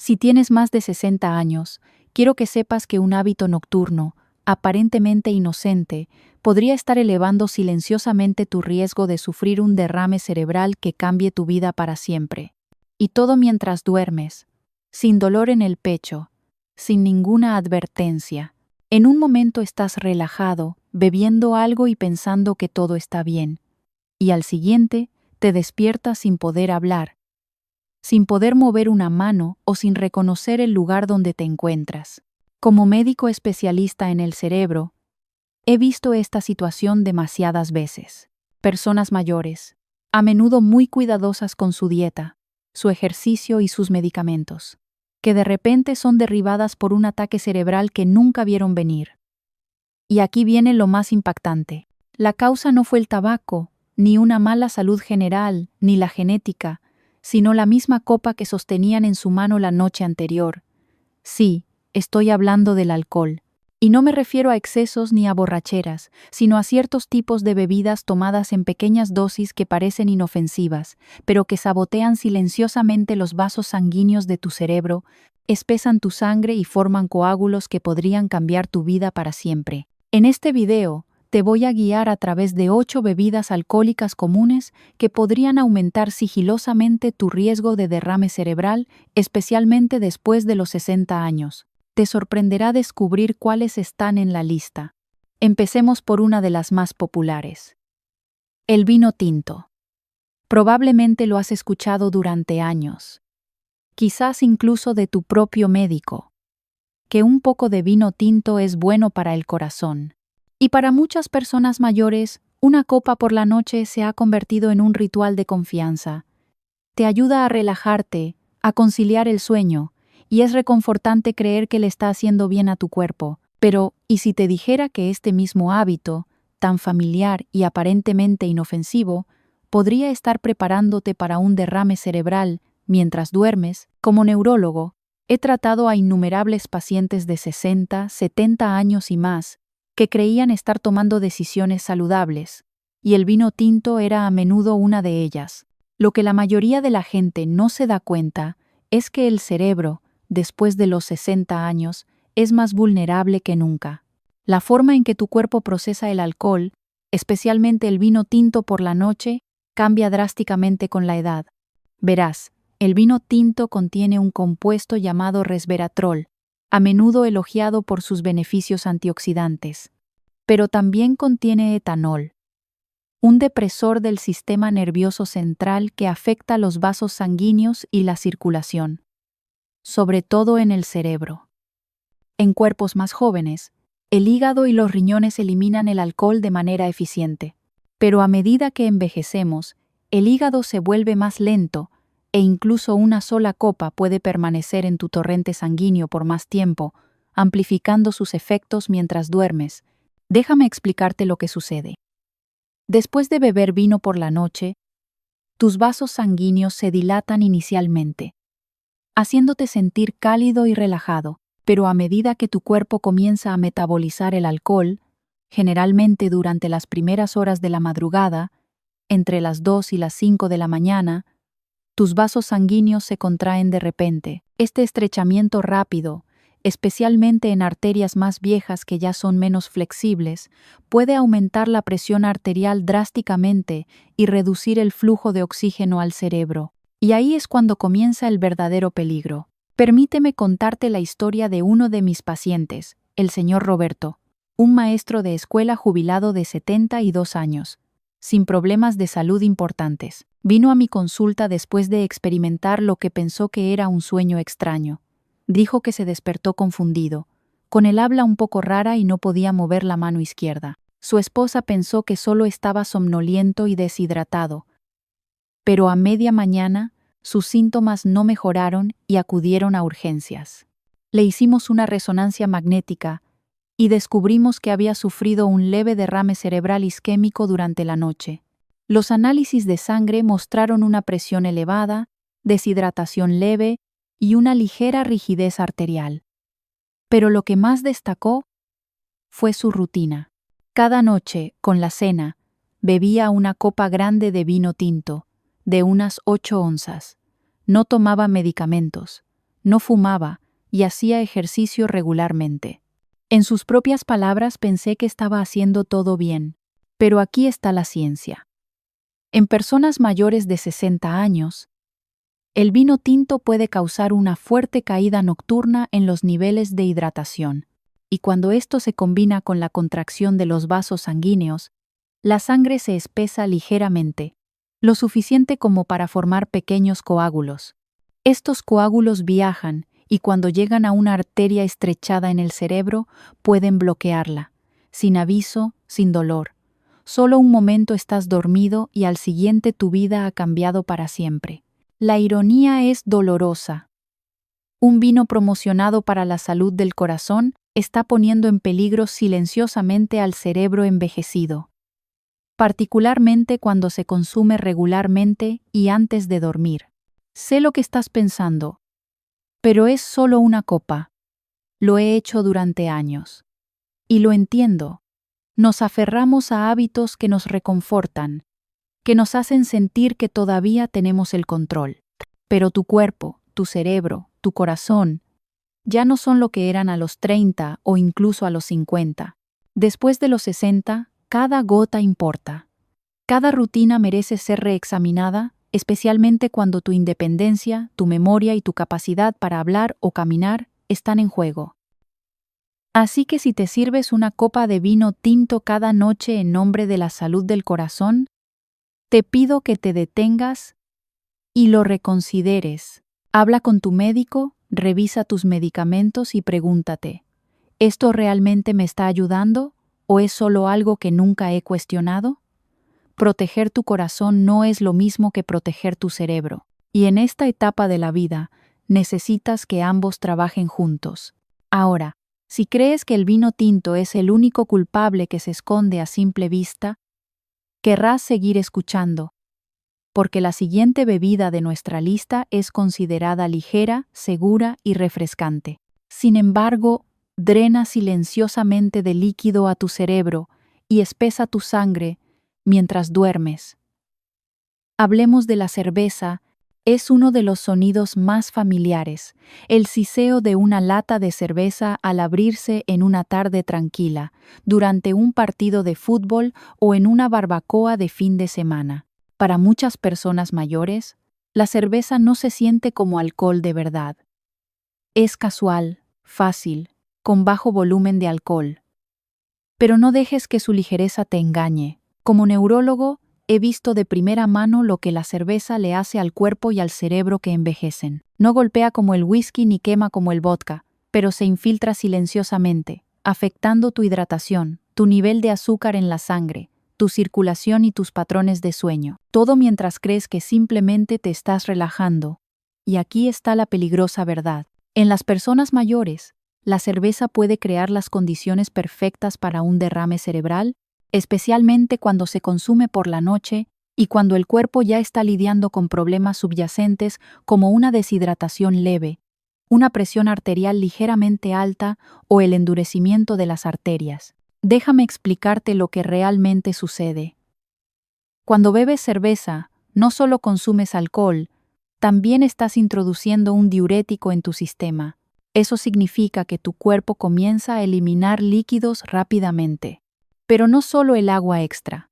Si tienes más de 60 años, quiero que sepas que un hábito nocturno, aparentemente inocente, podría estar elevando silenciosamente tu riesgo de sufrir un derrame cerebral que cambie tu vida para siempre. Y todo mientras duermes, sin dolor en el pecho, sin ninguna advertencia. En un momento estás relajado, bebiendo algo y pensando que todo está bien. Y al siguiente, te despiertas sin poder hablar, sin poder mover una mano o sin reconocer el lugar donde te encuentras. Como médico especialista en el cerebro, he visto esta situación demasiadas veces. Personas mayores, a menudo muy cuidadosas con su dieta, su ejercicio y sus medicamentos, que de repente son derribadas por un ataque cerebral que nunca vieron venir. Y aquí viene lo más impactante. La causa no fue el tabaco, ni una mala salud general, ni la genética, sino la misma copa que sostenían en su mano la noche anterior. Sí, estoy hablando del alcohol. Y no me refiero a excesos ni a borracheras, sino a ciertos tipos de bebidas tomadas en pequeñas dosis que parecen inofensivas, pero que sabotean silenciosamente los vasos sanguíneos de tu cerebro, espesan tu sangre y forman coágulos que podrían cambiar tu vida para siempre. En este video, te voy a guiar a través de 8 bebidas alcohólicas comunes que podrían aumentar sigilosamente tu riesgo de derrame cerebral, especialmente después de los 60 años. Te sorprenderá descubrir cuáles están en la lista. Empecemos por una de las más populares. El vino tinto. Probablemente lo has escuchado durante años. Quizás incluso de tu propio médico. Que un poco de vino tinto es bueno para el corazón. Y para muchas personas mayores, una copa por la noche se ha convertido en un ritual de confianza. Te ayuda a relajarte, a conciliar el sueño, y es reconfortante creer que le está haciendo bien a tu cuerpo. Pero, ¿y si te dijera que este mismo hábito, tan familiar y aparentemente inofensivo, podría estar preparándote para un derrame cerebral mientras duermes? Como neurólogo, he tratado a innumerables pacientes de 60, 70 años y más, que creían estar tomando decisiones saludables, y el vino tinto era a menudo una de ellas. Lo que la mayoría de la gente no se da cuenta es que el cerebro, después de los 60 años, es más vulnerable que nunca. La forma en que tu cuerpo procesa el alcohol, especialmente el vino tinto por la noche, cambia drásticamente con la edad. Verás, el vino tinto contiene un compuesto llamado resveratrol, a menudo elogiado por sus beneficios antioxidantes, pero también contiene etanol, un depresor del sistema nervioso central que afecta los vasos sanguíneos y la circulación, sobre todo en el cerebro. En cuerpos más jóvenes, el hígado y los riñones eliminan el alcohol de manera eficiente, pero a medida que envejecemos, el hígado se vuelve más lento e incluso una sola copa puede permanecer en tu torrente sanguíneo por más tiempo, amplificando sus efectos mientras duermes. Déjame explicarte lo que sucede. Después de beber vino por la noche, tus vasos sanguíneos se dilatan inicialmente, haciéndote sentir cálido y relajado, pero a medida que tu cuerpo comienza a metabolizar el alcohol, generalmente durante las primeras horas de la madrugada, entre las 2 y las 5 de la mañana, tus vasos sanguíneos se contraen de repente. Este estrechamiento rápido, especialmente en arterias más viejas que ya son menos flexibles, puede aumentar la presión arterial drásticamente y reducir el flujo de oxígeno al cerebro. Y ahí es cuando comienza el verdadero peligro. Permíteme contarte la historia de uno de mis pacientes, el señor Roberto, un maestro de escuela jubilado de 72 años, sin problemas de salud importantes. Vino a mi consulta después de experimentar lo que pensó que era un sueño extraño. Dijo que se despertó confundido, con el habla un poco rara y no podía mover la mano izquierda. Su esposa pensó que solo estaba somnoliento y deshidratado, pero a media mañana sus síntomas no mejoraron y acudieron a urgencias. Le hicimos una resonancia magnética y descubrimos que había sufrido un leve derrame cerebral isquémico durante la noche. Los análisis de sangre mostraron una presión elevada, deshidratación leve y una ligera rigidez arterial. Pero lo que más destacó fue su rutina. Cada noche, con la cena, bebía una copa grande de vino tinto, de unas 8 onzas. No tomaba medicamentos, no fumaba y hacía ejercicio regularmente. En sus propias palabras pensé que estaba haciendo todo bien, pero aquí está la ciencia. En personas mayores de 60 años, el vino tinto puede causar una fuerte caída nocturna en los niveles de hidratación, y cuando esto se combina con la contracción de los vasos sanguíneos, la sangre se espesa ligeramente, lo suficiente como para formar pequeños coágulos. Estos coágulos viajan y cuando llegan a una arteria estrechada en el cerebro, pueden bloquearla, sin aviso, sin dolor. Solo un momento estás dormido y al siguiente tu vida ha cambiado para siempre. La ironía es dolorosa. Un vino promocionado para la salud del corazón está poniendo en peligro silenciosamente al cerebro envejecido, particularmente cuando se consume regularmente y antes de dormir. Sé lo que estás pensando, pero es solo una copa. Lo he hecho durante años. Y lo entiendo. Nos aferramos a hábitos que nos reconfortan, que nos hacen sentir que todavía tenemos el control. Pero tu cuerpo, tu cerebro, tu corazón, ya no son lo que eran a los 30 o incluso a los 50. Después de los 60, cada gota importa. Cada rutina merece ser reexaminada, especialmente cuando tu independencia, tu memoria y tu capacidad para hablar o caminar están en juego. Así que si te sirves una copa de vino tinto cada noche en nombre de la salud del corazón, te pido que te detengas y lo reconsideres. Habla con tu médico, revisa tus medicamentos y pregúntate, ¿esto realmente me está ayudando o es solo algo que nunca he cuestionado? Proteger tu corazón no es lo mismo que proteger tu cerebro, y en esta etapa de la vida necesitas que ambos trabajen juntos. Ahora, si crees que el vino tinto es el único culpable que se esconde a simple vista, querrás seguir escuchando, porque la siguiente bebida de nuestra lista es considerada ligera, segura y refrescante. Sin embargo, drena silenciosamente de líquido a tu cerebro y espesa tu sangre mientras duermes. Hablemos de la cerveza. Es uno de los sonidos más familiares, el siseo de una lata de cerveza al abrirse en una tarde tranquila, durante un partido de fútbol o en una barbacoa de fin de semana. Para muchas personas mayores, la cerveza no se siente como alcohol de verdad. Es casual, fácil, con bajo volumen de alcohol. Pero no dejes que su ligereza te engañe. Como neurólogo, he visto de primera mano lo que la cerveza le hace al cuerpo y al cerebro que envejecen. No golpea como el whisky ni quema como el vodka, pero se infiltra silenciosamente, afectando tu hidratación, tu nivel de azúcar en la sangre, tu circulación y tus patrones de sueño. Todo mientras crees que simplemente te estás relajando. Y aquí está la peligrosa verdad. En las personas mayores, la cerveza puede crear las condiciones perfectas para un derrame cerebral, especialmente cuando se consume por la noche y cuando el cuerpo ya está lidiando con problemas subyacentes como una deshidratación leve, una presión arterial ligeramente alta o el endurecimiento de las arterias. Déjame explicarte lo que realmente sucede. Cuando bebes cerveza, no solo consumes alcohol, también estás introduciendo un diurético en tu sistema. Eso significa que tu cuerpo comienza a eliminar líquidos rápidamente. Pero no solo el agua extra.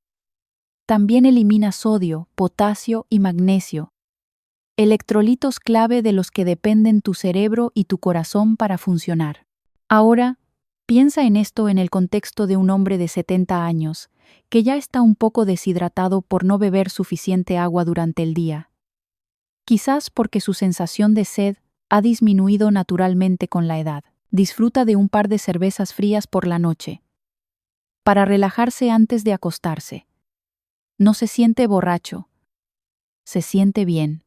También elimina sodio, potasio y magnesio, electrolitos clave de los que dependen tu cerebro y tu corazón para funcionar. Ahora, piensa en esto en el contexto de un hombre de 70 años, que ya está un poco deshidratado por no beber suficiente agua durante el día. Quizás porque su sensación de sed ha disminuido naturalmente con la edad. Disfruta de un par de cervezas frías por la noche, para relajarse antes de acostarse. No se siente borracho. Se siente bien.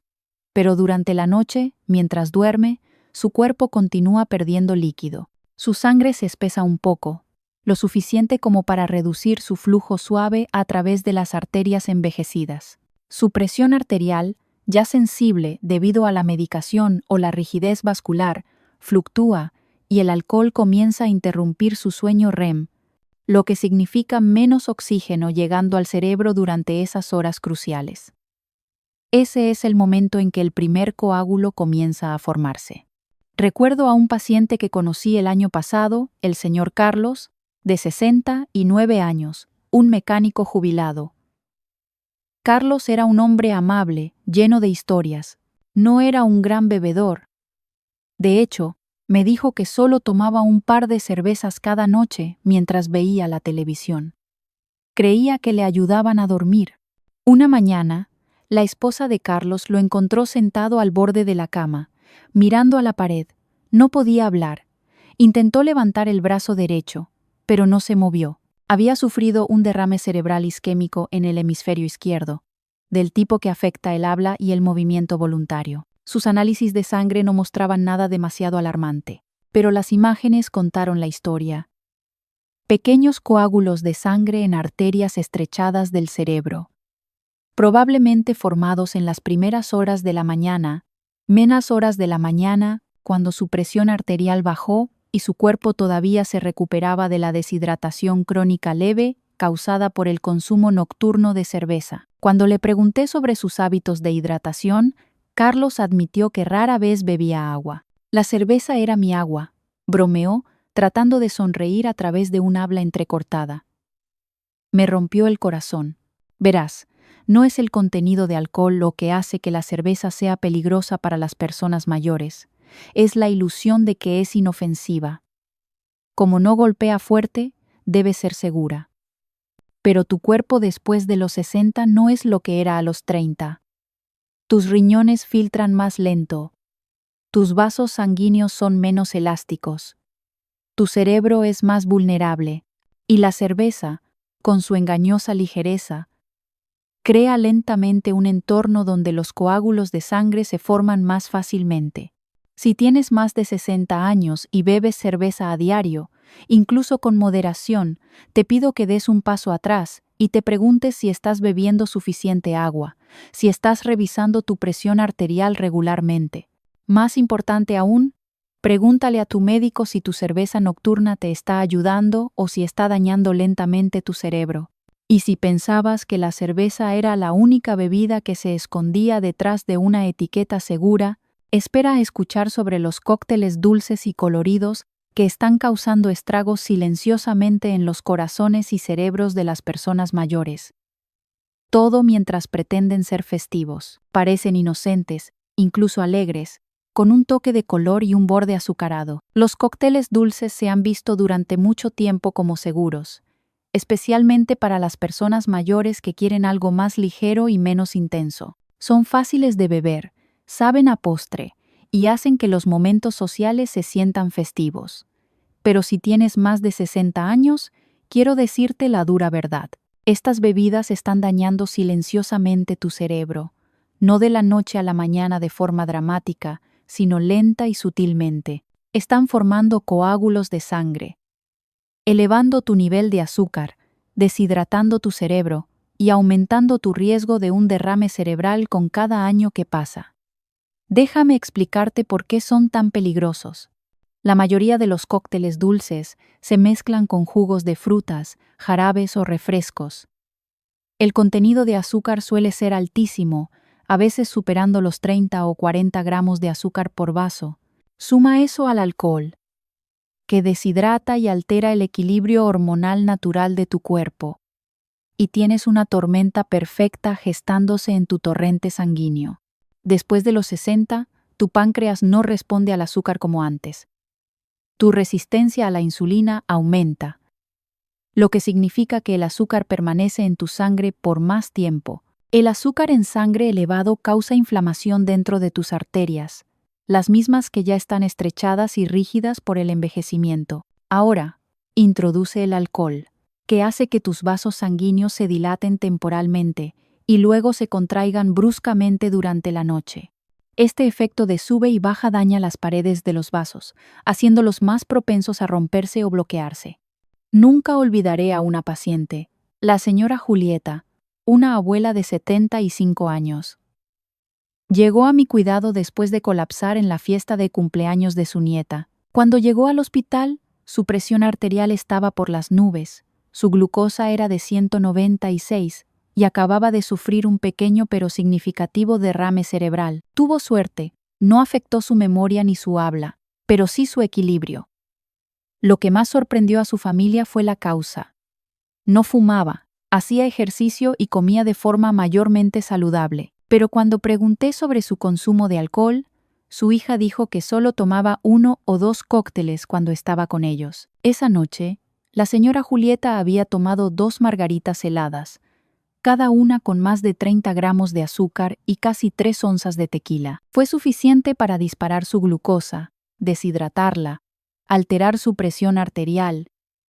Pero durante la noche, mientras duerme, su cuerpo continúa perdiendo líquido. Su sangre se espesa un poco, lo suficiente como para reducir su flujo suave a través de las arterias envejecidas. Su presión arterial, ya sensible debido a la medicación o la rigidez vascular, fluctúa y el alcohol comienza a interrumpir su sueño REM, lo que significa menos oxígeno llegando al cerebro durante esas horas cruciales. Ese es el momento en que el primer coágulo comienza a formarse. Recuerdo a un paciente que conocí el año pasado, el señor Carlos, de 69 años, un mecánico jubilado. Carlos era un hombre amable, lleno de historias. No era un gran bebedor. De hecho, me dijo que solo tomaba un par de cervezas cada noche mientras veía la televisión. Creía que le ayudaban a dormir. Una mañana, la esposa de Carlos lo encontró sentado al borde de la cama, mirando a la pared. No podía hablar. Intentó levantar el brazo derecho, pero no se movió. Había sufrido un derrame cerebral isquémico en el hemisferio izquierdo, del tipo que afecta el habla y el movimiento voluntario. Sus análisis de sangre no mostraban nada demasiado alarmante, pero las imágenes contaron la historia. Pequeños coágulos de sangre en arterias estrechadas del cerebro, probablemente formados en las primeras horas de la mañana, menos horas de la mañana, cuando su presión arterial bajó y su cuerpo todavía se recuperaba de la deshidratación crónica leve causada por el consumo nocturno de cerveza. Cuando le pregunté sobre sus hábitos de hidratación, Carlos admitió que rara vez bebía agua. La cerveza era mi agua, bromeó, tratando de sonreír a través de un habla entrecortada. Me rompió el corazón. Verás, no es el contenido de alcohol lo que hace que la cerveza sea peligrosa para las personas mayores. Es la ilusión de que es inofensiva. Como no golpea fuerte, debe ser segura. Pero tu cuerpo después de los 60 no es lo que era a los 30. Tus riñones filtran más lento. Tus vasos sanguíneos son menos elásticos. Tu cerebro es más vulnerable. Y la cerveza, con su engañosa ligereza, crea lentamente un entorno donde los coágulos de sangre se forman más fácilmente. Si tienes más de 60 años y bebes cerveza a diario, incluso con moderación, te pido que des un paso atrás y te preguntes si estás bebiendo suficiente agua, si estás revisando tu presión arterial regularmente. Más importante aún, pregúntale a tu médico si tu cerveza nocturna te está ayudando o si está dañando lentamente tu cerebro. Y si pensabas que la cerveza era la única bebida que se escondía detrás de una etiqueta segura, espera a escuchar sobre los cócteles dulces y coloridos que están causando estragos silenciosamente en los corazones y cerebros de las personas mayores. Todo mientras pretenden ser festivos, parecen inocentes, incluso alegres, con un toque de color y un borde azucarado. Los cócteles dulces se han visto durante mucho tiempo como seguros, especialmente para las personas mayores que quieren algo más ligero y menos intenso. Son fáciles de beber, saben a postre, y hacen que los momentos sociales se sientan festivos. Pero si tienes más de 60 años, quiero decirte la dura verdad. Estas bebidas están dañando silenciosamente tu cerebro, no de la noche a la mañana de forma dramática, sino lenta y sutilmente. Están formando coágulos de sangre, elevando tu nivel de azúcar, deshidratando tu cerebro y aumentando tu riesgo de un derrame cerebral con cada año que pasa. Déjame explicarte por qué son tan peligrosos. La mayoría de los cócteles dulces se mezclan con jugos de frutas, jarabes o refrescos. El contenido de azúcar suele ser altísimo, a veces superando los 30 o 40 gramos de azúcar por vaso. Suma eso al alcohol, que deshidrata y altera el equilibrio hormonal natural de tu cuerpo, y tienes una tormenta perfecta gestándose en tu torrente sanguíneo. Después de los 60, tu páncreas no responde al azúcar como antes. Tu resistencia a la insulina aumenta, lo que significa que el azúcar permanece en tu sangre por más tiempo. El azúcar en sangre elevado causa inflamación dentro de tus arterias, las mismas que ya están estrechadas y rígidas por el envejecimiento. Ahora, introduce el alcohol, que hace que tus vasos sanguíneos se dilaten temporalmente y luego se contraigan bruscamente durante la noche. Este efecto de sube y baja daña las paredes de los vasos, haciéndolos más propensos a romperse o bloquearse. Nunca olvidaré a una paciente, la señora Julieta, una abuela de 75 años. Llegó a mi cuidado después de colapsar en la fiesta de cumpleaños de su nieta. Cuando llegó al hospital, su presión arterial estaba por las nubes, su glucosa era de 196 y acababa de sufrir un pequeño pero significativo derrame cerebral. Tuvo suerte, no afectó su memoria ni su habla, pero sí su equilibrio. Lo que más sorprendió a su familia fue la causa. No fumaba, hacía ejercicio y comía de forma mayormente saludable. Pero cuando pregunté sobre su consumo de alcohol, su hija dijo que solo tomaba 1 o 2 cócteles cuando estaba con ellos. Esa noche, la señora Julieta había tomado 2 margaritas heladas, cada una con más de 30 gramos de azúcar y casi 3 onzas de tequila. Fue suficiente para disparar su glucosa, deshidratarla, alterar su presión arterial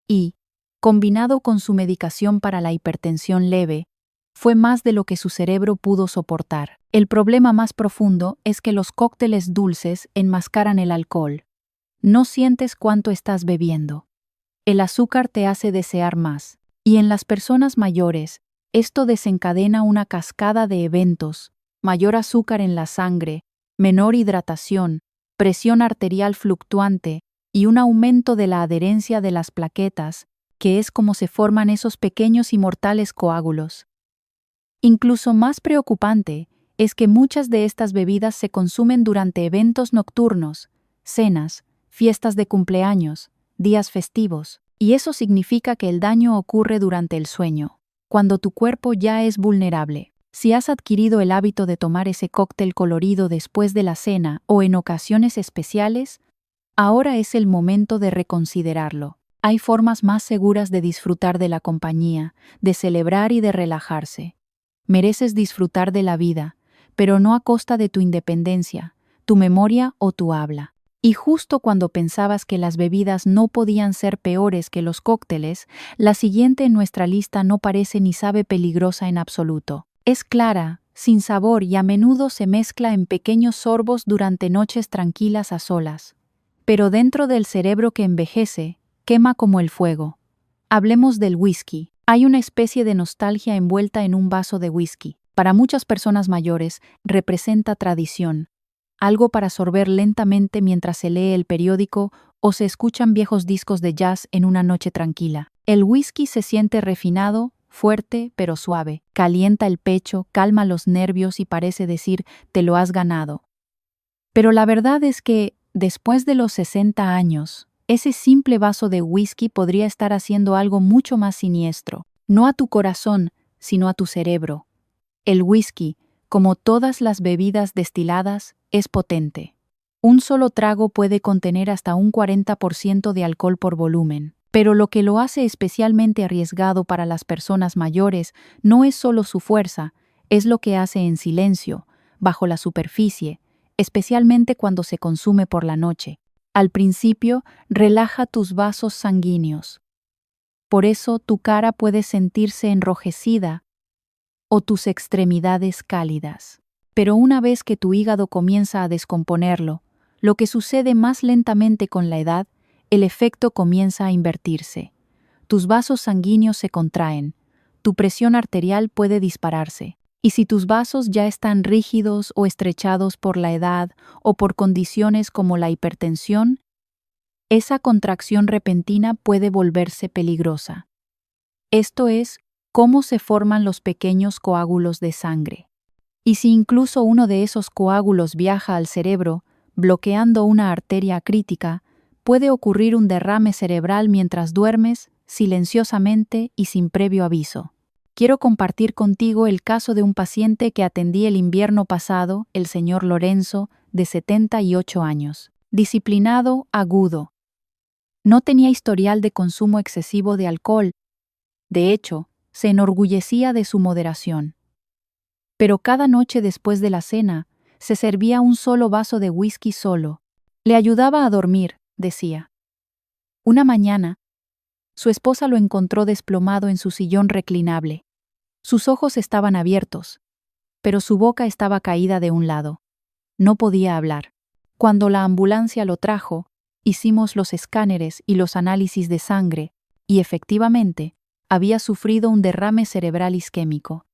y, combinado con su medicación para la hipertensión leve, fue más de lo que su cerebro pudo soportar. El problema más profundo es que los cócteles dulces enmascaran el alcohol. No sientes cuánto estás bebiendo. El azúcar te hace desear más, y en las personas mayores, esto desencadena una cascada de eventos: mayor azúcar en la sangre, menor hidratación, presión arterial fluctuante y un aumento de la adherencia de las plaquetas, que es como se forman esos pequeños y mortales coágulos. Incluso más preocupante es que muchas de estas bebidas se consumen durante eventos nocturnos, cenas, fiestas de cumpleaños, días festivos, y eso significa que el daño ocurre durante el sueño, cuando tu cuerpo ya es vulnerable. Si has adquirido el hábito de tomar ese cóctel colorido después de la cena o en ocasiones especiales, ahora es el momento de reconsiderarlo. Hay formas más seguras de disfrutar de la compañía, de celebrar y de relajarse. Mereces disfrutar de la vida, pero no a costa de tu independencia, tu memoria o tu habla. Y justo cuando pensabas que las bebidas no podían ser peores que los cócteles, la siguiente en nuestra lista no parece ni sabe peligrosa en absoluto. Es clara, sin sabor y a menudo se mezcla en pequeños sorbos durante noches tranquilas a solas. Pero dentro del cerebro que envejece, quema como el fuego. Hablemos del whisky. Hay una especie de nostalgia envuelta en un vaso de whisky. Para muchas personas mayores, representa tradición, algo para sorber lentamente mientras se lee el periódico o se escuchan viejos discos de jazz en una noche tranquila. El whisky se siente refinado, fuerte pero suave, calienta el pecho, calma los nervios y parece decir, te lo has ganado. Pero la verdad es que, después de los 60 años, ese simple vaso de whisky podría estar haciendo algo mucho más siniestro, no a tu corazón, sino a tu cerebro. El whisky, como todas las bebidas destiladas, es potente. Un solo trago puede contener hasta un 40% de alcohol por volumen, pero lo que lo hace especialmente arriesgado para las personas mayores no es solo su fuerza, es lo que hace en silencio, bajo la superficie, especialmente cuando se consume por la noche. Al principio, relaja tus vasos sanguíneos. Por eso tu cara puede sentirse enrojecida o tus extremidades cálidas. Pero una vez que tu hígado comienza a descomponerlo, lo que sucede más lentamente con la edad, el efecto comienza a invertirse. Tus vasos sanguíneos se contraen, tu presión arterial puede dispararse. Y si tus vasos ya están rígidos o estrechados por la edad o por condiciones como la hipertensión, esa contracción repentina puede volverse peligrosa. Esto es, cómo se forman los pequeños coágulos de sangre. Y si incluso uno de esos coágulos viaja al cerebro, bloqueando una arteria crítica, puede ocurrir un derrame cerebral mientras duermes, silenciosamente y sin previo aviso. Quiero compartir contigo el caso de un paciente que atendí el invierno pasado, el señor Lorenzo, de 78 años. Disciplinado, agudo. No tenía historial de consumo excesivo de alcohol. De hecho, se enorgullecía de su moderación. Pero cada noche después de la cena, se servía un solo vaso de whisky solo. Le ayudaba a dormir, decía. Una mañana, su esposa lo encontró desplomado en su sillón reclinable. Sus ojos estaban abiertos, pero su boca estaba caída de un lado. No podía hablar. Cuando la ambulancia lo trajo, hicimos los escáneres y los análisis de sangre, y efectivamente, había sufrido un derrame cerebral isquémico.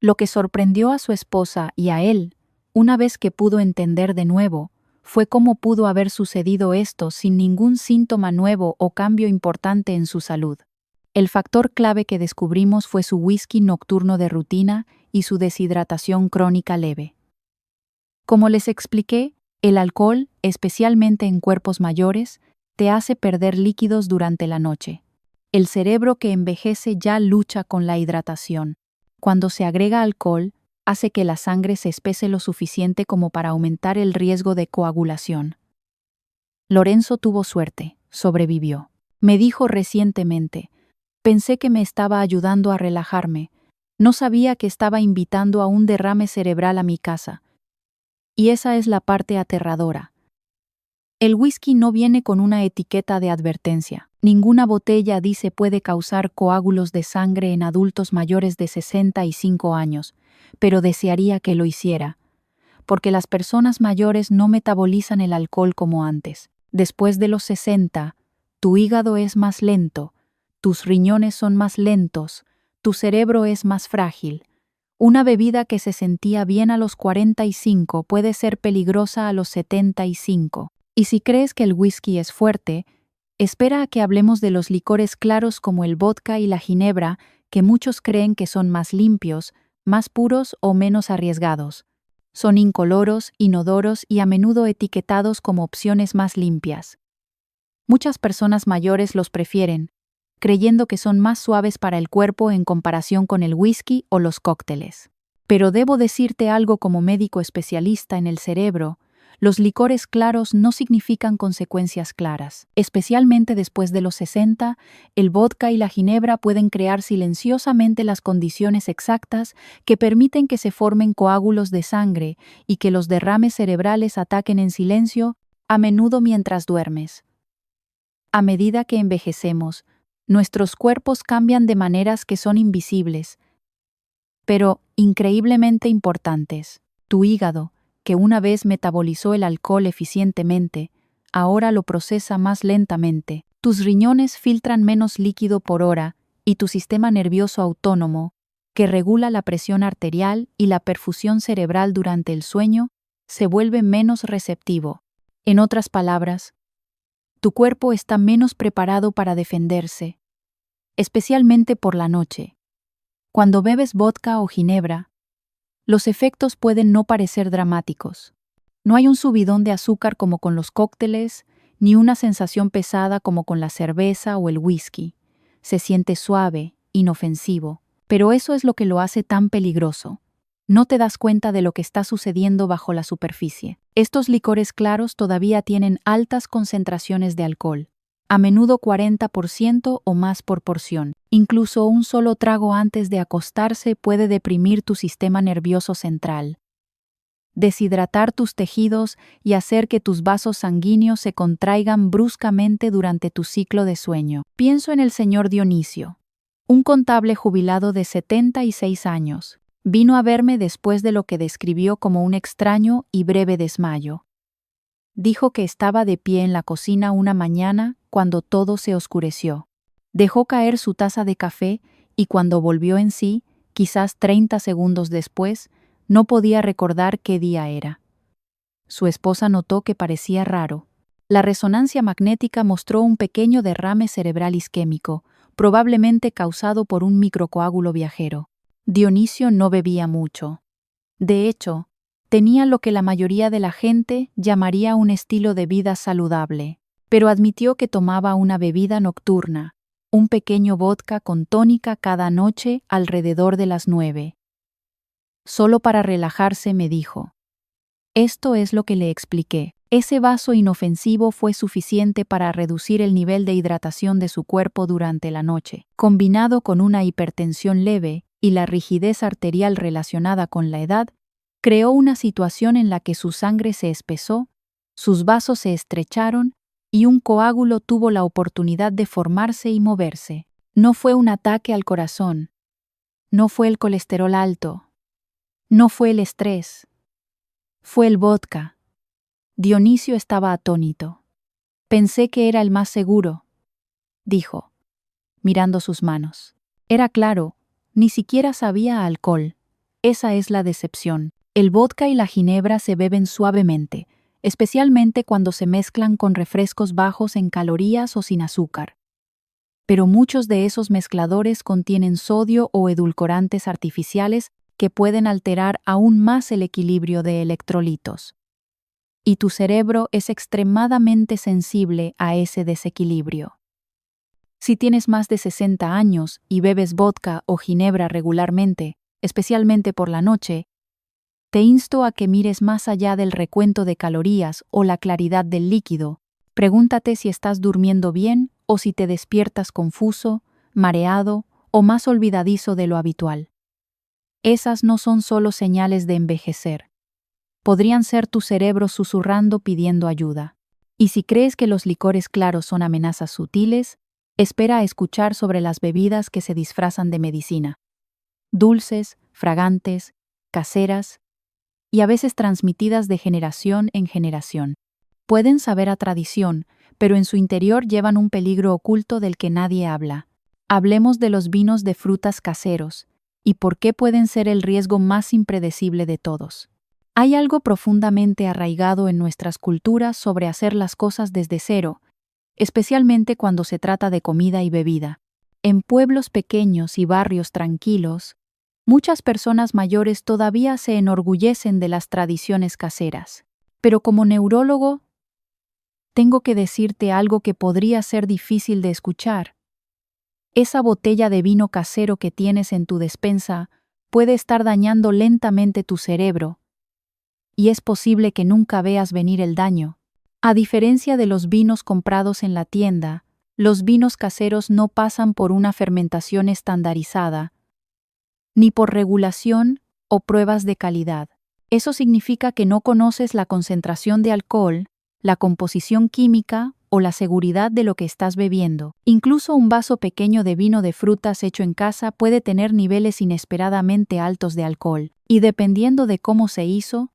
Lo que sorprendió a su esposa y a él, una vez que pudo entender de nuevo, fue cómo pudo haber sucedido esto sin ningún síntoma nuevo o cambio importante en su salud. El factor clave que descubrimos fue su whisky nocturno de rutina y su deshidratación crónica leve. Como les expliqué, El alcohol, especialmente en cuerpos mayores, te hace perder líquidos durante la noche. El cerebro que envejece ya lucha con la hidratación. Cuando se agrega alcohol, hace que la sangre se espese lo suficiente como para aumentar el riesgo de coagulación. Lorenzo tuvo suerte, sobrevivió. Me dijo recientemente, pensé que me estaba ayudando a relajarme. No sabía que estaba invitando a un derrame cerebral a mi casa. Y esa es la parte aterradora. El whisky no viene con una etiqueta de advertencia. Ninguna botella dice puede causar coágulos de sangre en adultos mayores de 65 años, pero desearía que lo hiciera, porque las personas mayores no metabolizan el alcohol como antes. Después de los 60, tu hígado es más lento, tus riñones son más lentos, tu cerebro es más frágil. Una bebida que se sentía bien a los 45 puede ser peligrosa a los 75. Y si crees que el whisky es fuerte, espera a que hablemos de los licores claros como el vodka y la ginebra, que muchos creen que son más limpios, más puros o menos arriesgados. Son incoloros, inodoros y a menudo etiquetados como opciones más limpias. Muchas personas mayores los prefieren, creyendo que son más suaves para el cuerpo en comparación con el whisky o los cócteles. Pero debo decirte algo como médico especialista en el cerebro: los licores claros no significan consecuencias claras. Especialmente después de los 60, el vodka y la ginebra pueden crear silenciosamente las condiciones exactas que permiten que se formen coágulos de sangre y que los derrames cerebrales ataquen en silencio, a menudo mientras duermes. A medida que envejecemos, nuestros cuerpos cambian de maneras que son invisibles, pero increíblemente importantes. Tu hígado, que una vez metabolizó el alcohol eficientemente, ahora lo procesa más lentamente. Tus riñones filtran menos líquido por hora y tu sistema nervioso autónomo, que regula la presión arterial y la perfusión cerebral durante el sueño, se vuelve menos receptivo. En otras palabras, tu cuerpo está menos preparado para defenderse, especialmente por la noche. Cuando bebes vodka o ginebra, los efectos pueden no parecer dramáticos. No hay un subidón de azúcar como con los cócteles, ni una sensación pesada como con la cerveza o el whisky. Se siente suave, inofensivo, pero eso es lo que lo hace tan peligroso. No te das cuenta de lo que está sucediendo bajo la superficie. Estos licores claros todavía tienen altas concentraciones de alcohol, a menudo 40% o más por porción. Incluso un solo trago antes de acostarse puede deprimir tu sistema nervioso central, deshidratar tus tejidos y hacer que tus vasos sanguíneos se contraigan bruscamente durante tu ciclo de sueño. Pienso en el señor Dionisio, un contable jubilado de 76 años. Vino a verme después de lo que describió como un extraño y breve desmayo. Dijo que estaba de pie en la cocina una mañana cuando todo se oscureció. Dejó caer su taza de café y cuando volvió en sí, quizás 30 segundos después, no podía recordar qué día era. Su esposa notó que parecía raro. La resonancia magnética mostró un pequeño derrame cerebral isquémico, probablemente causado por un microcoágulo viajero. Dionisio no bebía mucho. De hecho, tenía lo que la mayoría de la gente llamaría un estilo de vida saludable, pero admitió que tomaba una bebida nocturna, un pequeño vodka con tónica cada noche alrededor de las 9. Solo para relajarse, me dijo. Esto es lo que le expliqué. Ese vaso inofensivo fue suficiente para reducir el nivel de hidratación de su cuerpo durante la noche, combinado con una hipertensión leve y la rigidez arterial relacionada con la edad, creó una situación en la que su sangre se espesó, sus vasos se estrecharon y un coágulo tuvo la oportunidad de formarse y moverse. No fue un ataque al corazón, no fue el colesterol alto, no fue el estrés, fue el vodka. Dionisio estaba atónito. Pensé que era el más seguro, dijo, mirando sus manos. Era claro, ni siquiera sabía a alcohol. Esa es la decepción. El vodka y la ginebra se beben suavemente, especialmente cuando se mezclan con refrescos bajos en calorías o sin azúcar. Pero muchos de esos mezcladores contienen sodio o edulcorantes artificiales que pueden alterar aún más el equilibrio de electrolitos. y tu cerebro es extremadamente sensible a ese desequilibrio. Si tienes más de 60 años y bebes vodka o ginebra regularmente, especialmente por la noche, te insto a que mires más allá del recuento de calorías o la claridad del líquido. Pregúntate si estás durmiendo bien o si te despiertas confuso, mareado o más olvidadizo de lo habitual. Esas no son solo señales de envejecer. Podrían ser tu cerebro susurrando pidiendo ayuda. Y si crees que los licores claros son amenazas sutiles, espera a escuchar sobre las bebidas que se disfrazan de medicina. Dulces, fragantes, caseras y a veces transmitidas de generación en generación. Pueden saber a tradición, pero en su interior llevan un peligro oculto del que nadie habla. Hablemos de los vinos de frutas caseros y por qué pueden ser el riesgo más impredecible de todos. Hay algo profundamente arraigado en nuestras culturas sobre hacer las cosas desde cero, especialmente cuando se trata de comida y bebida. En pueblos pequeños y barrios tranquilos, muchas personas mayores todavía se enorgullecen de las tradiciones caseras. Pero como neurólogo, tengo que decirte algo que podría ser difícil de escuchar. Esa botella de vino casero que tienes en tu despensa puede estar dañando lentamente tu cerebro, y es posible que nunca veas venir el daño. A diferencia de los vinos comprados en la tienda, los vinos caseros no pasan por una fermentación estandarizada, ni por regulación o pruebas de calidad. Eso significa que no conoces la concentración de alcohol, la composición química o la seguridad de lo que estás bebiendo. Incluso un vaso pequeño de vino de frutas hecho en casa puede tener niveles inesperadamente altos de alcohol, y dependiendo de cómo se hizo,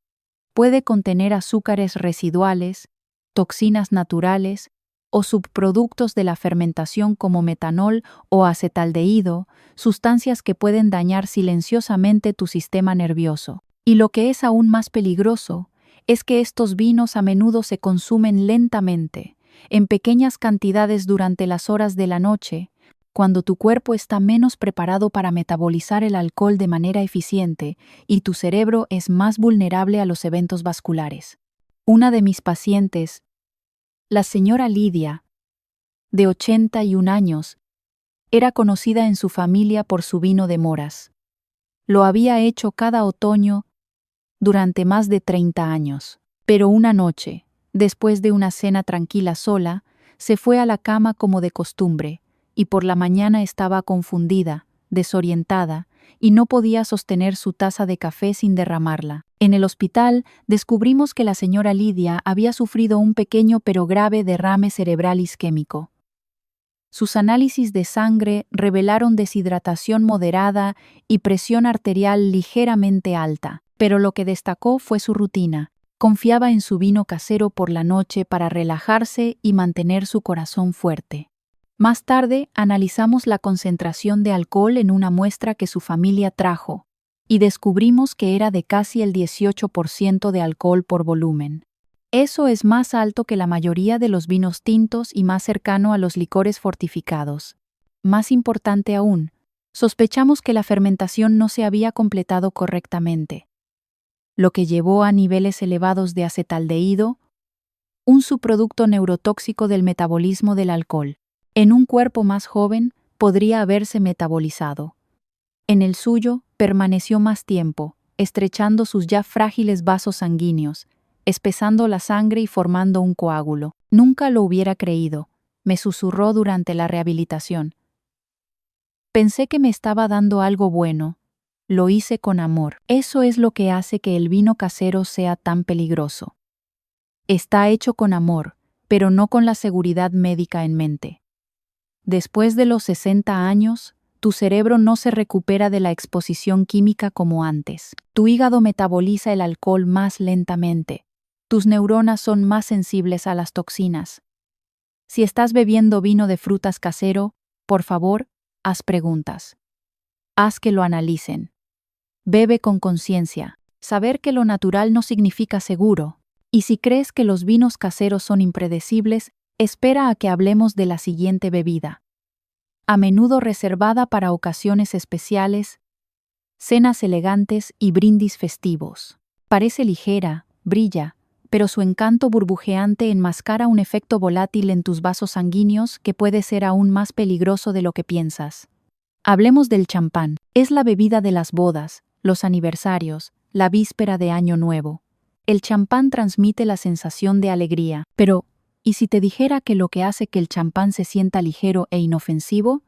puede contener azúcares residuales, toxinas naturales o subproductos de la fermentación como metanol o acetaldehído, sustancias que pueden dañar silenciosamente tu sistema nervioso. Y lo que es aún más peligroso es que estos vinos a menudo se consumen lentamente, en pequeñas cantidades durante las horas de la noche, cuando tu cuerpo está menos preparado para metabolizar el alcohol de manera eficiente y tu cerebro es más vulnerable a los eventos vasculares. Una de mis pacientes, la señora Lidia, de 81 años, era conocida en su familia por su vino de moras. Lo había hecho cada otoño durante más de 30 años. Pero una noche, después de una cena tranquila sola, se fue a la cama como de costumbre, y por la mañana estaba confundida, desorientada, y no podía sostener su taza de café sin derramarla. En el hospital descubrimos que la señora Lidia había sufrido un pequeño pero grave derrame cerebral isquémico. Sus análisis de sangre revelaron deshidratación moderada y presión arterial ligeramente alta, pero lo que destacó fue su rutina. Confiaba en su vino casero por la noche para relajarse y mantener su corazón fuerte. Más tarde, analizamos la concentración de alcohol en una muestra que su familia trajo, y descubrimos que era de casi el 18% de alcohol por volumen. Eso es más alto que la mayoría de los vinos tintos y más cercano a los licores fortificados. Más importante aún, sospechamos que la fermentación no se había completado correctamente, lo que llevó a niveles elevados de acetaldehído, un subproducto neurotóxico del metabolismo del alcohol. En un cuerpo más joven podría haberse metabolizado. En el suyo permaneció más tiempo, estrechando sus ya frágiles vasos sanguíneos, espesando la sangre y formando un coágulo. Nunca lo hubiera creído, me susurró durante la rehabilitación. Pensé que me estaba dando algo bueno. Lo hice con amor. Eso es lo que hace que el vino casero sea tan peligroso. Está hecho con amor, pero no con la seguridad médica en mente. Después de los 60 años, tu cerebro no se recupera de la exposición química como antes. Tu hígado metaboliza el alcohol más lentamente. Tus neuronas son más sensibles a las toxinas. Si estás bebiendo vino de frutas casero, por favor, haz preguntas. Haz que lo analicen. Bebe con conciencia. Saber que lo natural no significa seguro. Y si crees que los vinos caseros son impredecibles, espera a que hablemos de la siguiente bebida. A menudo reservada para ocasiones especiales, cenas elegantes y brindis festivos. Parece ligera, brilla, pero su encanto burbujeante enmascara un efecto volátil en tus vasos sanguíneos que puede ser aún más peligroso de lo que piensas. Hablemos del champán. Es la bebida de las bodas, los aniversarios, la víspera de Año Nuevo. El champán transmite la sensación de alegría, pero ¿y si te dijera que lo que hace que el champán se sienta ligero e inofensivo,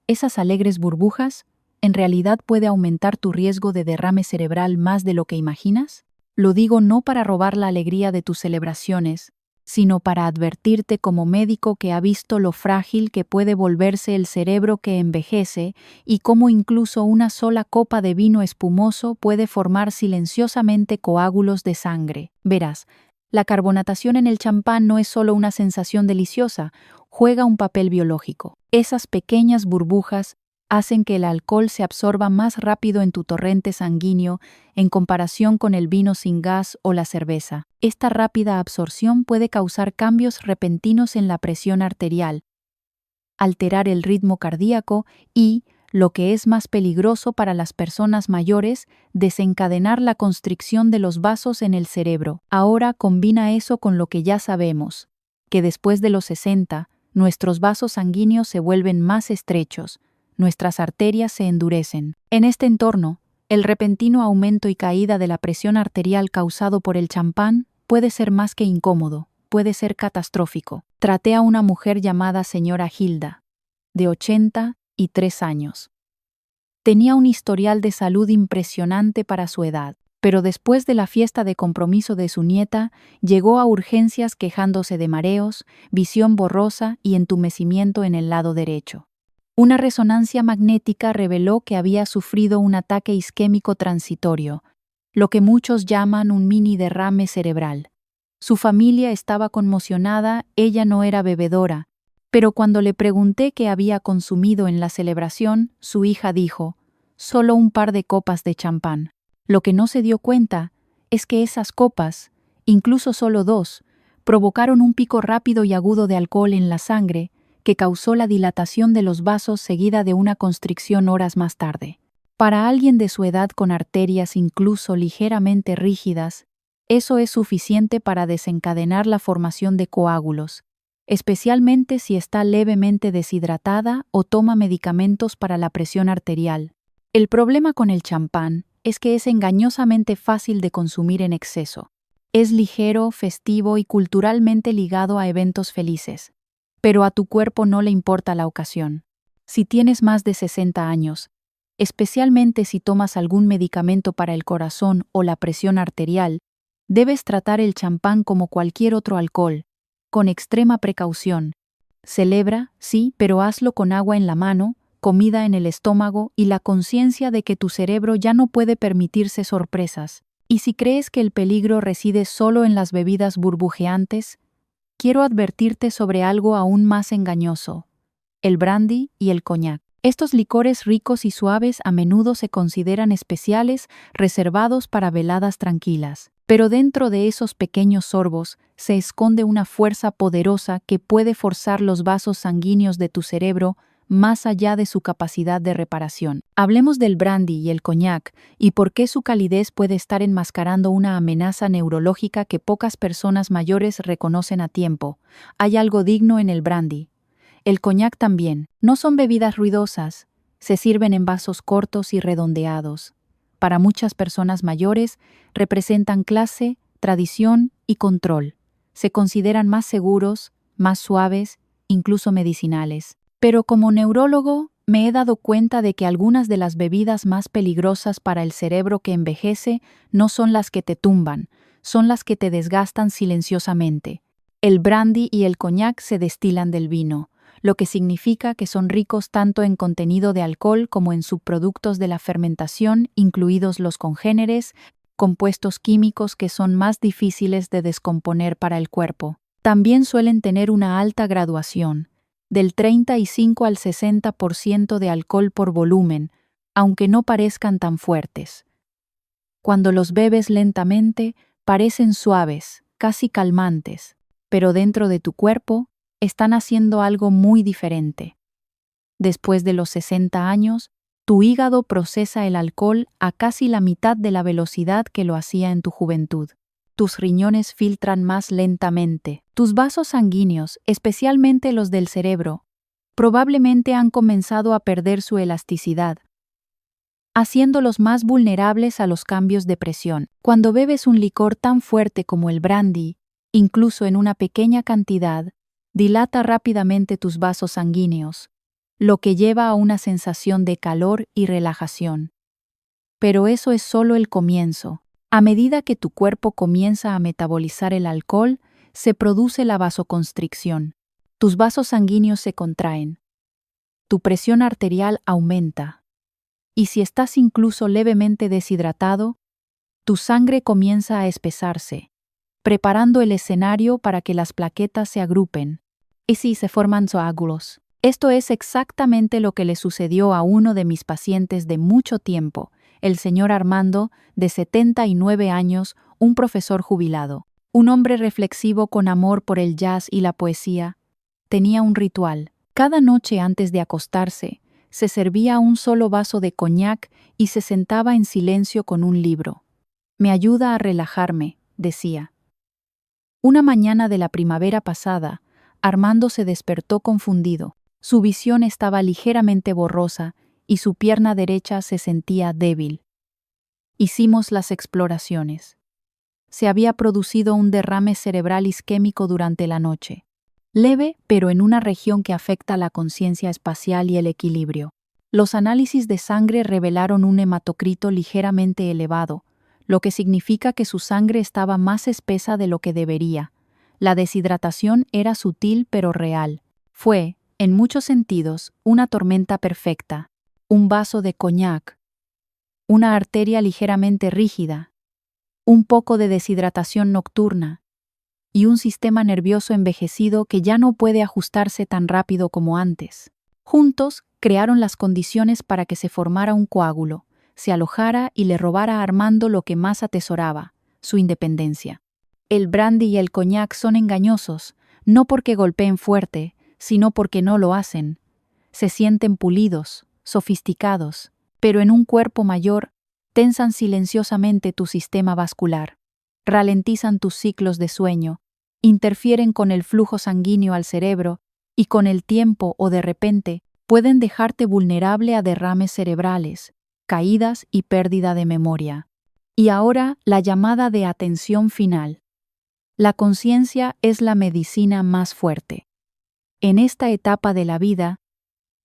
esas alegres burbujas, en realidad puede aumentar tu riesgo de derrame cerebral más de lo que imaginas? Lo digo no para robar la alegría de tus celebraciones, sino para advertirte como médico que ha visto lo frágil que puede volverse el cerebro que envejece y cómo incluso una sola copa de vino espumoso puede formar silenciosamente coágulos de sangre. Verás, la carbonatación en el champán no es solo una sensación deliciosa, juega un papel biológico. Esas pequeñas burbujas hacen que el alcohol se absorba más rápido en tu torrente sanguíneo en comparación con el vino sin gas o la cerveza. Esta rápida absorción puede causar cambios repentinos en la presión arterial, alterar el ritmo cardíaco y, lo que es más peligroso para las personas mayores, desencadenar la constricción de los vasos en el cerebro. Ahora combina eso con lo que ya sabemos, que después de los 60, nuestros vasos sanguíneos se vuelven más estrechos, nuestras arterias se endurecen. En este entorno, el repentino aumento y caída de la presión arterial causado por el champán puede ser más que incómodo, puede ser catastrófico. Traté a una mujer llamada señora Hilda, de 83 años. Tenía un historial de salud impresionante para su edad, pero después de la fiesta de compromiso de su nieta, llegó a urgencias quejándose de mareos, visión borrosa y entumecimiento en el lado derecho. Una resonancia magnética reveló que había sufrido un ataque isquémico transitorio, lo que muchos llaman un mini derrame cerebral. Su familia estaba conmocionada, ella no era bebedora, pero cuando le pregunté qué había consumido en la celebración, su hija dijo, solo un par de copas de champán. Lo que no se dio cuenta es que esas copas, incluso solo 2, provocaron un pico rápido y agudo de alcohol en la sangre, que causó la dilatación de los vasos seguida de una constricción horas más tarde. Para alguien de su edad con arterias incluso ligeramente rígidas, eso es suficiente para desencadenar la formación de coágulos, especialmente si está levemente deshidratada o toma medicamentos para la presión arterial. El problema con el champán es que es engañosamente fácil de consumir en exceso. Es ligero, festivo y culturalmente ligado a eventos felices. Pero a tu cuerpo no le importa la ocasión. Si tienes más de 60 años, especialmente si tomas algún medicamento para el corazón o la presión arterial, debes tratar el champán como cualquier otro alcohol, con extrema precaución. Celebra, sí, pero hazlo con agua en la mano, comida en el estómago y la conciencia de que tu cerebro ya no puede permitirse sorpresas. Y si crees que el peligro reside solo en las bebidas burbujeantes, quiero advertirte sobre algo aún más engañoso: el brandy y el coñac. Estos licores ricos y suaves a menudo se consideran especiales, reservados para veladas tranquilas. Pero dentro de esos pequeños sorbos se esconde una fuerza poderosa que puede forzar los vasos sanguíneos de tu cerebro más allá de su capacidad de reparación. Hablemos del brandy y el coñac y por qué su calidez puede estar enmascarando una amenaza neurológica que pocas personas mayores reconocen a tiempo. Hay algo digno en el brandy. El coñac también. No son bebidas ruidosas. Se sirven en vasos cortos y redondeados. Para muchas personas mayores, representan clase, tradición y control. Se consideran más seguros, más suaves, incluso medicinales. Pero como neurólogo, me he dado cuenta de que algunas de las bebidas más peligrosas para el cerebro que envejece no son las que te tumban, son las que te desgastan silenciosamente. El brandy y el coñac se destilan del vino, lo que significa que son ricos tanto en contenido de alcohol como en subproductos de la fermentación, incluidos los congéneres, compuestos químicos que son más difíciles de descomponer para el cuerpo. También suelen tener una alta graduación, del 35 al 60% de alcohol por volumen, aunque no parezcan tan fuertes. Cuando los bebes lentamente, parecen suaves, casi calmantes, pero dentro de tu cuerpo están haciendo algo muy diferente. Después de los 60 años, tu hígado procesa el alcohol a casi la mitad de la velocidad que lo hacía en tu juventud. tus riñones filtran más lentamente. Tus vasos sanguíneos, especialmente los del cerebro, probablemente han comenzado a perder su elasticidad, haciéndolos más vulnerables a los cambios de presión. Cuando bebes un licor tan fuerte como el brandy, incluso en una pequeña cantidad, dilata rápidamente tus vasos sanguíneos, lo que lleva a una sensación de calor y relajación. Pero eso es solo el comienzo. A medida que tu cuerpo comienza a metabolizar el alcohol, se produce la vasoconstricción. Tus vasos sanguíneos se contraen. Tu presión arterial aumenta. Y si estás incluso levemente deshidratado, tu sangre comienza a espesarse, preparando el escenario para que las plaquetas se agrupen. Y si se forman coágulos. Esto es exactamente lo que le sucedió a uno de mis pacientes de mucho tiempo, el señor Armando, de 79 años, un profesor jubilado. Un hombre reflexivo con amor por el jazz y la poesía. Tenía un ritual. Cada noche antes de acostarse, se servía un solo vaso de coñac y se sentaba en silencio con un libro. Me ayuda a relajarme, decía. Una mañana de la primavera pasada, Armando se despertó confundido. Su visión estaba ligeramente borrosa y su pierna derecha se sentía débil. Hicimos las exploraciones. Se había producido un derrame cerebral isquémico durante la noche. Leve, pero en una región que afecta la conciencia espacial y el equilibrio. Los análisis de sangre revelaron un hematocrito ligeramente elevado, lo que significa que su sangre estaba más espesa de lo que debería. La deshidratación era sutil pero real. Fue, en muchos sentidos, una tormenta perfecta. Un vaso de coñac, una arteria ligeramente rígida, un poco de deshidratación nocturna y un sistema nervioso envejecido que ya no puede ajustarse tan rápido como antes. Juntos, crearon las condiciones para que se formara un coágulo, se alojara y le robara a Armando lo que más atesoraba, su independencia. El brandy y el coñac son engañosos, no porque golpeen fuerte, sino porque no lo hacen. Se sienten pulidos, sofisticados, pero en un cuerpo mayor, tensan silenciosamente tu sistema vascular, ralentizan tus ciclos de sueño, interfieren con el flujo sanguíneo al cerebro y con el tiempo o de repente pueden dejarte vulnerable a derrames cerebrales, caídas y pérdida de memoria. Y ahora la llamada de atención final. La conciencia es la medicina más fuerte. En esta etapa de la vida,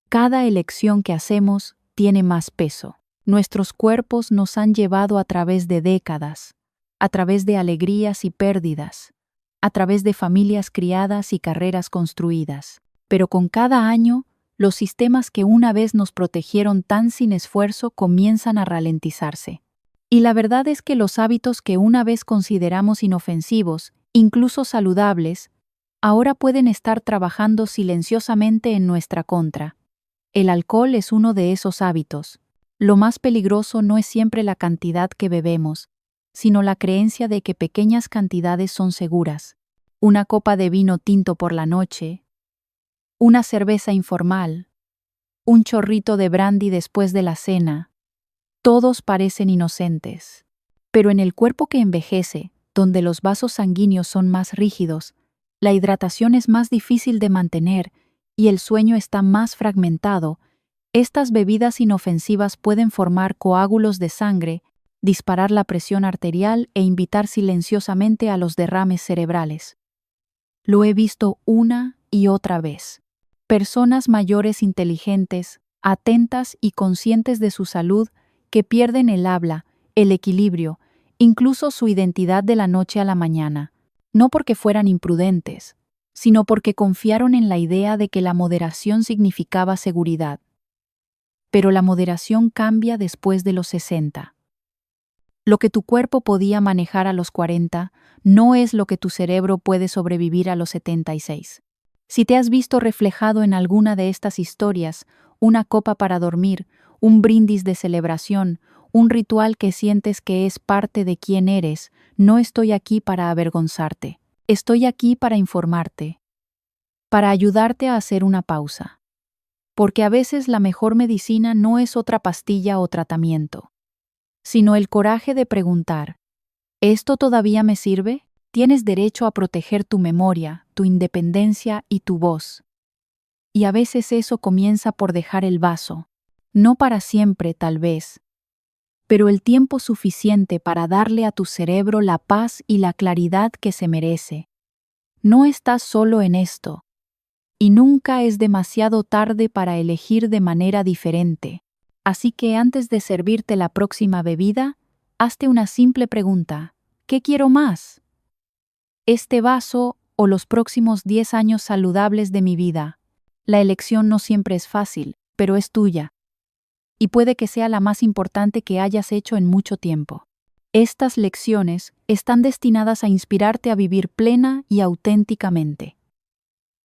cada elección que hacemos tiene más peso. Nuestros cuerpos nos han llevado a través de décadas, a través de alegrías y pérdidas, a través de familias criadas y carreras construidas. Pero con cada año, los sistemas que una vez nos protegieron tan sin esfuerzo comienzan a ralentizarse. Y la verdad es que los hábitos que una vez consideramos inofensivos, incluso saludables, ahora pueden estar trabajando silenciosamente en nuestra contra. El alcohol es uno de esos hábitos. Lo más peligroso no es siempre la cantidad que bebemos, sino la creencia de que pequeñas cantidades son seguras. Una copa de vino tinto por la noche, una cerveza informal, un chorrito de brandy después de la cena. Todos parecen inocentes. Pero en el cuerpo que envejece, donde los vasos sanguíneos son más rígidos, la hidratación es más difícil de mantener y el sueño está más fragmentado, estas bebidas inofensivas pueden formar coágulos de sangre, disparar la presión arterial e invitar silenciosamente a los derrames cerebrales. Lo he visto una y otra vez. Personas mayores inteligentes, atentas y conscientes de su salud, que pierden el habla, el equilibrio, incluso su identidad de la noche a la mañana, no porque fueran imprudentes, sino porque confiaron en la idea de que la moderación significaba seguridad. Pero la moderación cambia después de los 60. Lo que tu cuerpo podía manejar a los 40 no es lo que tu cerebro puede sobrevivir a los 76. Si te has visto reflejado en alguna de estas historias, una copa para dormir, un brindis de celebración, un ritual que sientes que es parte de quién eres, no estoy aquí para avergonzarte. Estoy aquí para informarte, para ayudarte a hacer una pausa. Porque a veces la mejor medicina no es otra pastilla o tratamiento, sino el coraje de preguntar, ¿Esto todavía me sirve? Tienes derecho a proteger tu memoria, tu independencia y tu voz. Y a veces eso comienza por dejar el vaso. No para siempre, tal vez, pero el tiempo suficiente para darle a tu cerebro la paz y la claridad que se merece. No estás solo en esto. Y nunca es demasiado tarde para elegir de manera diferente. Así que antes de servirte la próxima bebida, hazte una simple pregunta. ¿Qué quiero más? ¿Este vaso o los próximos 10 años saludables de mi vida? La elección no siempre es fácil, pero es tuya. Y puede que sea la más importante que hayas hecho en mucho tiempo. Estas lecciones están destinadas a inspirarte a vivir plena y auténticamente.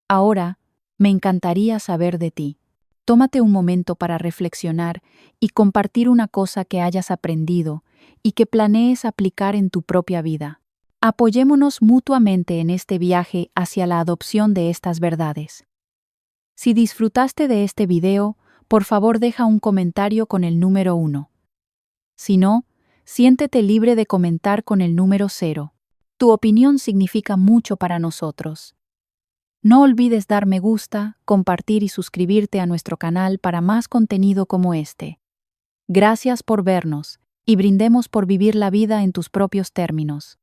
Ahora, me encantaría saber de ti. Tómate un momento para reflexionar y compartir una cosa que hayas aprendido y que planees aplicar en tu propia vida. Apoyémonos mutuamente en este viaje hacia la adopción de estas verdades. Si disfrutaste de este video, por favor deja un comentario con el número 1. Si no, siéntete libre de comentar con el número 0. Tu opinión significa mucho para nosotros. No olvides dar me gusta, compartir y suscribirte a nuestro canal para más contenido como este. Gracias por vernos, y brindemos por vivir la vida en tus propios términos.